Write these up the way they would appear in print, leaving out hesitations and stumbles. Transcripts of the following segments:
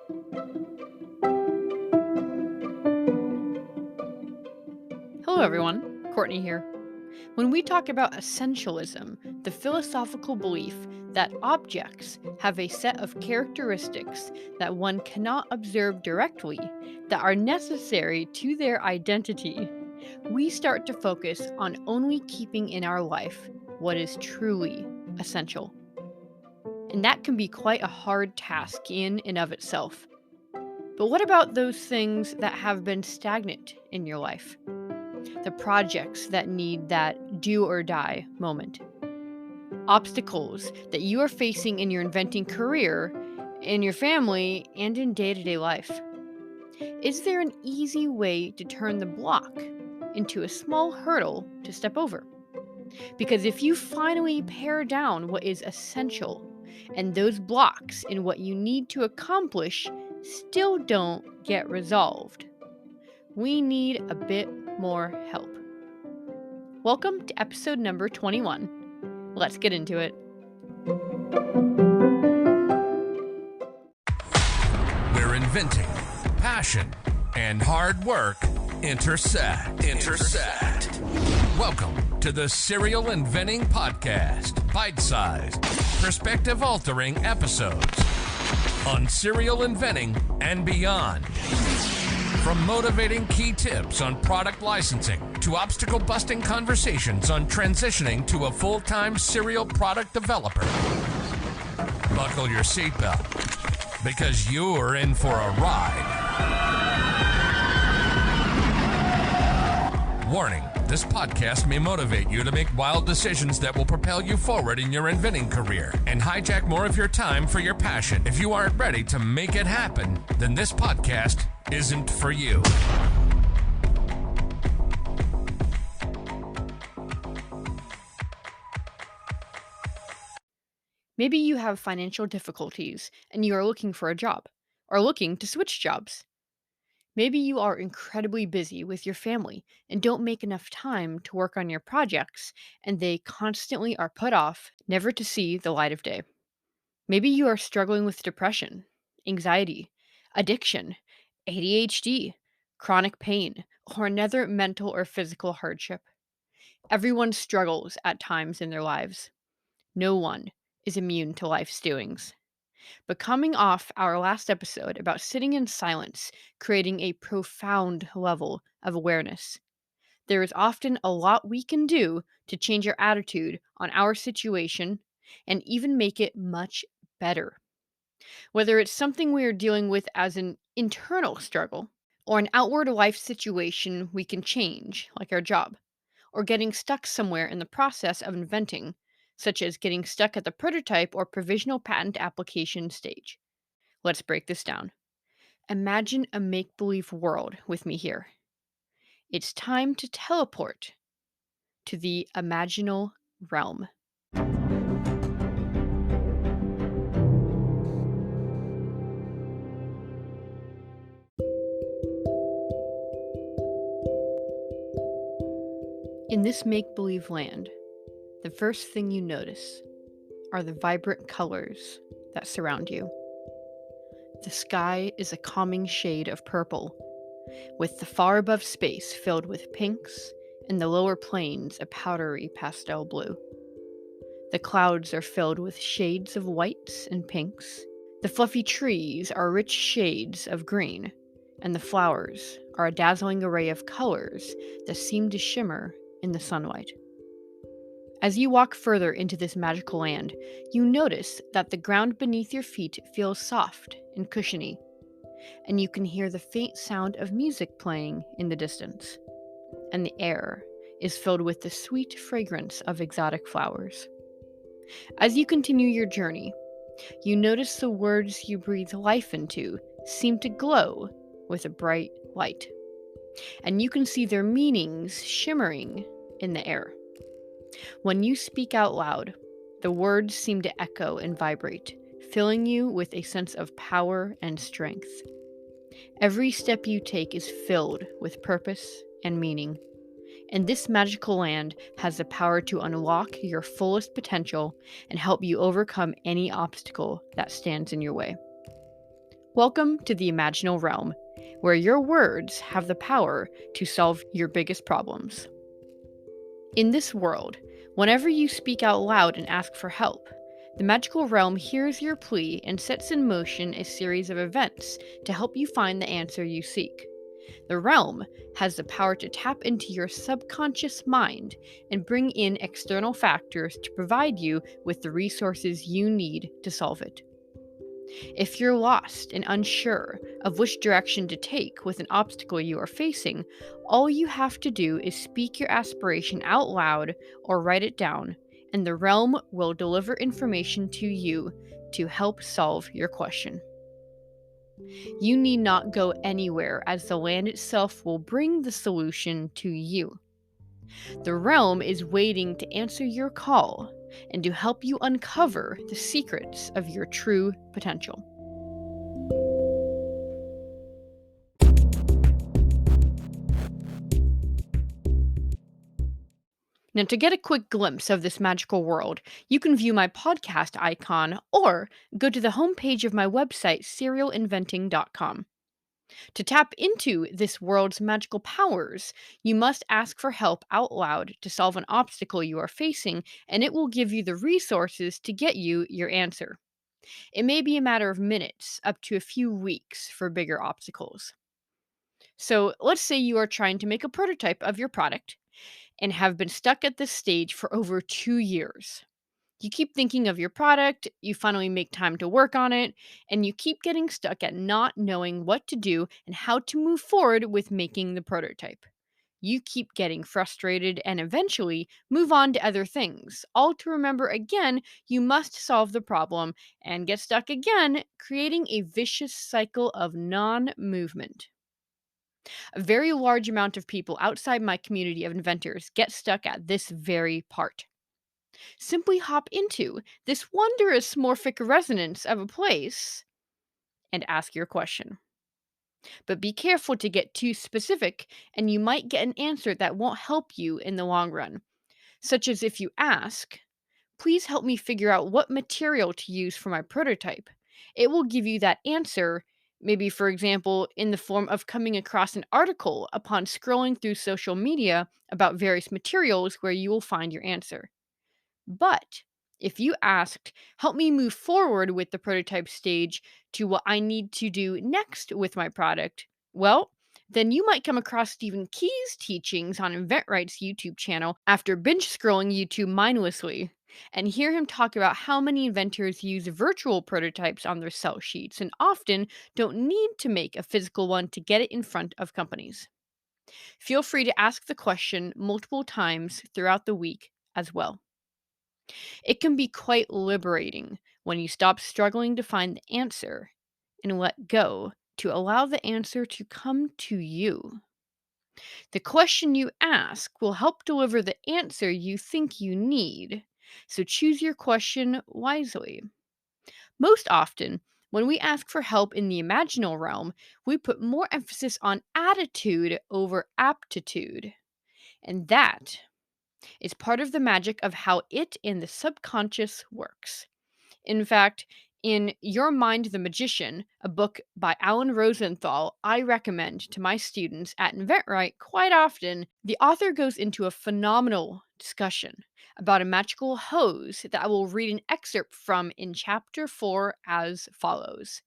Hello everyone, Courtney here. When we talk about essentialism, the philosophical belief that objects have a set of characteristics that one cannot observe directly that are necessary to their identity, we start to focus on only keeping in our life what is truly essential. And that can be quite a hard task in and of itself. But what about those things that have been stagnant in your life? The projects that need that do or die moment. Obstacles that you are facing in your inventing career, in your family, and in day to day life. Is there an easy way to turn the block into a small hurdle to step over? Because if you finally pare down what is essential and those blocks in what you need to accomplish still don't get resolved, we need a bit more help. Welcome to episode number 21. Let's get into it. Where inventing, passion, and hard work intersect. Welcome to the Serial Inventing Podcast. Bite-sized, perspective-altering episodes on serial inventing and beyond. From motivating key tips on product licensing to obstacle-busting conversations on transitioning to a full-time serial product developer. Buckle your seatbelt, because you're in for a ride. Warning, this podcast may motivate you to make wild decisions that will propel you forward in your inventing career and hijack more of your time for your passion. If you aren't ready to make it happen, then this podcast isn't for you. Maybe you have financial difficulties and you are looking for a job or looking to switch jobs. Maybe you are incredibly busy with your family and don't make enough time to work on your projects and they constantly are put off, never to see the light of day. Maybe you are struggling with depression, anxiety, addiction, ADHD, chronic pain, or another mental or physical hardship. Everyone struggles at times in their lives. No one is immune to life's doings. But coming off our last episode about sitting in silence, creating a profound level of awareness, there is often a lot we can do to change our attitude on our situation and even make it much better. Whether it's something we are dealing with as an internal struggle or an outward life situation we can change, like our job, or getting stuck somewhere in the process of inventing, such as getting stuck at the prototype or provisional patent application stage. Let's break this down. Imagine a make-believe world with me here. It's time to teleport to the imaginal realm. In this make-believe land, the first thing you notice are the vibrant colors that surround you. The sky is a calming shade of purple, with the far above space filled with pinks and the lower plains a powdery pastel blue. The clouds are filled with shades of whites and pinks. The fluffy trees are rich shades of green, and the flowers are a dazzling array of colors that seem to shimmer in the sunlight. As you walk further into this magical land, you notice that the ground beneath your feet feels soft and cushiony, and you can hear the faint sound of music playing in the distance, and the air is filled with the sweet fragrance of exotic flowers. As you continue your journey, you notice the words you breathe life into seem to glow with a bright light, and you can see their meanings shimmering in the air. When you speak out loud, the words seem to echo and vibrate, filling you with a sense of power and strength. Every step you take is filled with purpose and meaning, and this magical land has the power to unlock your fullest potential and help you overcome any obstacle that stands in your way. Welcome to the Imaginal Realm, where your words have the power to solve your biggest problems. In this world, whenever you speak out loud and ask for help, the magical realm hears your plea and sets in motion a series of events to help you find the answer you seek. The realm has the power to tap into your subconscious mind and bring in external factors to provide you with the resources you need to solve it. If you're lost and unsure of which direction to take with an obstacle you are facing, all you have to do is speak your aspiration out loud or write it down, and the realm will deliver information to you to help solve your question. You need not go anywhere, as the land itself will bring the solution to you. The realm is waiting to answer your call and to help you uncover the secrets of your true potential. Now, to get a quick glimpse of this magical world, you can view my podcast icon or go to the homepage of my website, serialinventing.com. To tap into this world's magical powers, you must ask for help out loud to solve an obstacle you are facing, and it will give you the resources to get you your answer. It may be a matter of minutes, up to a few weeks for bigger obstacles. So, let's say you are trying to make a prototype of your product and have been stuck at this stage for over 2 years. You keep thinking of your product, you finally make time to work on it, and you keep getting stuck at not knowing what to do and how to move forward with making the prototype. You keep getting frustrated and eventually move on to other things, all to remember again you must solve the problem and get stuck again, creating a vicious cycle of non movement. A very large amount of people outside my community of inventors get stuck at this very part. Simply hop into this wondrous morphic resonance of a place and ask your question. But be careful to get too specific, and you might get an answer that won't help you in the long run. Such as if you ask, please help me figure out what material to use for my prototype. It will give you that answer, maybe, for example, in the form of coming across an article upon scrolling through social media about various materials where you will find your answer. But if you asked, help me move forward with the prototype stage to what I need to do next with my product, well, then you might come across Stephen Key's teachings on InventRight's YouTube channel after binge scrolling YouTube mindlessly and hear him talk about how many inventors use virtual prototypes on their sell sheets and often don't need to make a physical one to get it in front of companies. Feel free to ask the question multiple times throughout the week as well. It can be quite liberating when you stop struggling to find the answer and let go to allow the answer to come to you. The question you ask will help deliver the answer you think you need, so choose your question wisely. Most often, when we ask for help in the imaginal realm, we put more emphasis on attitude over aptitude. And that is part of the magic of how it and the subconscious works. In fact, in Your Mind the Magician, a book by Alan Rosenthal I recommend to my students at InventRight quite often, the author goes into a phenomenal discussion about a magical hose that I will read an excerpt from in chapter 4 as follows.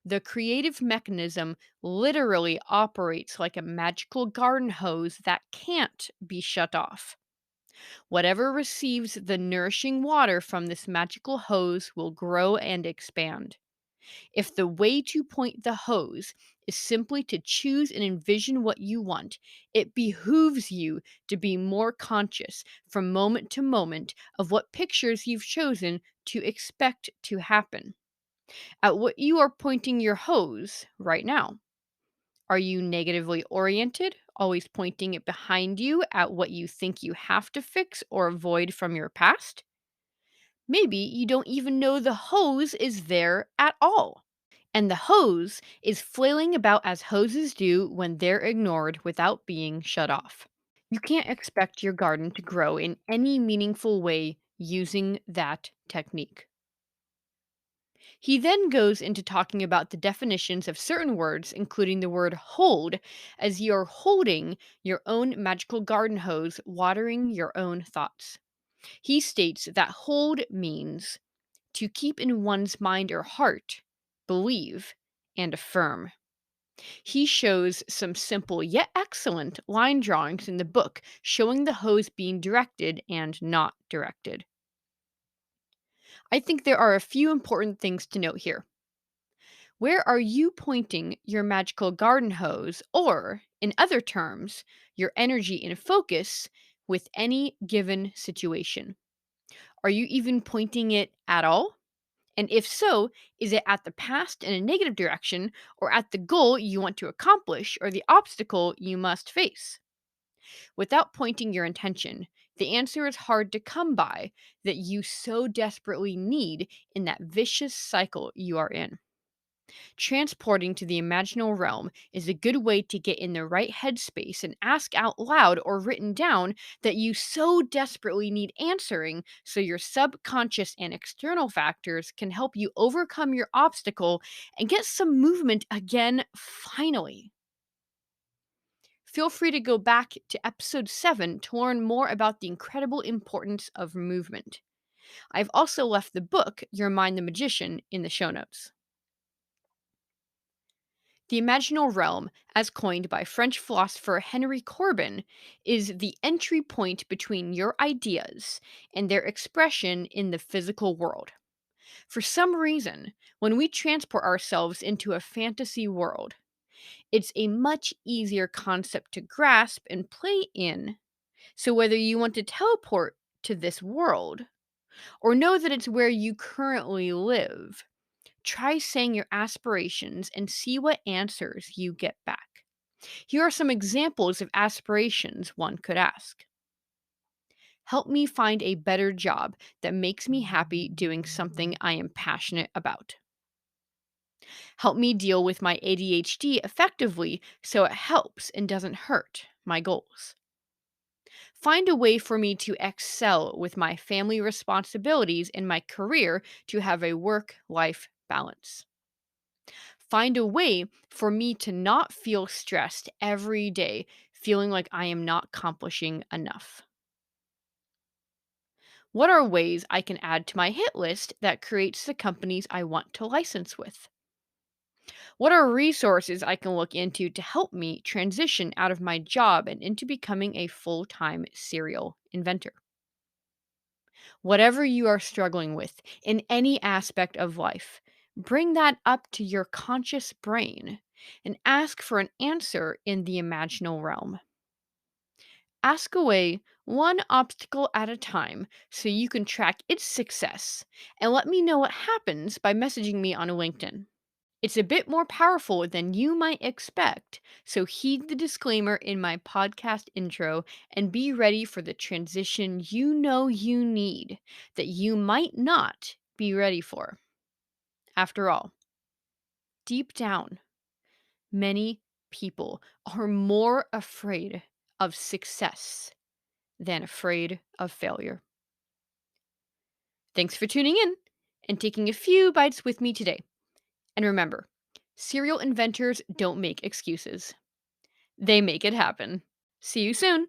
The creative mechanism literally operates like a magical garden hose that can't be shut off. Whatever receives the nourishing water from this magical hose will grow and expand. If the way to point the hose is simply to choose and envision what you want, it behooves you to be more conscious from moment to moment of what pictures you've chosen to expect to happen. At what you are pointing your hose right now. Are you negatively oriented, always pointing it behind you at what you think you have to fix or avoid from your past? Maybe you don't even know the hose is there at all. And the hose is flailing about as hoses do when they're ignored without being shut off. You can't expect your garden to grow in any meaningful way using that technique. He then goes into talking about the definitions of certain words, including the word hold, as you're holding your own magical garden hose, watering your own thoughts. He states that hold means to keep in one's mind or heart, believe, and affirm. He shows some simple yet excellent line drawings in the book showing the hose being directed and not directed. I think there are a few important things to note here. Where are you pointing your magical garden hose, or, in other terms, your energy and focus with any given situation? Are you even pointing it at all? And if so, is it at the past in a negative direction, or at the goal you want to accomplish, or the obstacle you must face? Without pointing your intention, the answer is hard to come by that you so desperately need in that vicious cycle you are in. Transporting to the imaginal realm is a good way to get in the right headspace and ask out loud or written down that you so desperately need answering so your subconscious and external factors can help you overcome your obstacle and get some movement again finally. Feel free to go back to episode 7 to learn more about the incredible importance of movement. I've also left the book, Your Mind the Magician, in the show notes. The imaginal realm, as coined by French philosopher Henry Corbin, is the entry point between your ideas and their expression in the physical world. For some reason, when we transport ourselves into a fantasy world, it's a much easier concept to grasp and play in. So, whether you want to teleport to this world or know that it's where you currently live, try saying your aspirations and see what answers you get back. Here are some examples of aspirations one could ask. Help me find a better job that makes me happy doing something I am passionate about. Help me deal with my ADHD effectively so it helps and doesn't hurt my goals. Find a way for me to excel with my family responsibilities and my career to have a work life balance. Find a way for me to not feel stressed every day, feeling like I am not accomplishing enough. What are ways I can add to my hit list that creates the companies I want to license with? What are resources I can look into to help me transition out of my job and into becoming a full time serial inventor? Whatever you are struggling with in any aspect of life, bring that up to your conscious brain and ask for an answer in the imaginal realm. Ask away one obstacle at a time so you can track its success and let me know what happens by messaging me on LinkedIn. It's a bit more powerful than you might expect, so heed the disclaimer in my podcast intro and be ready for the transition you know you need that you might not be ready for. After all, deep down, many people are more afraid of success than afraid of failure. Thanks for tuning in and taking a few bites with me today. And remember, serial inventors don't make excuses. They make it happen. See you soon.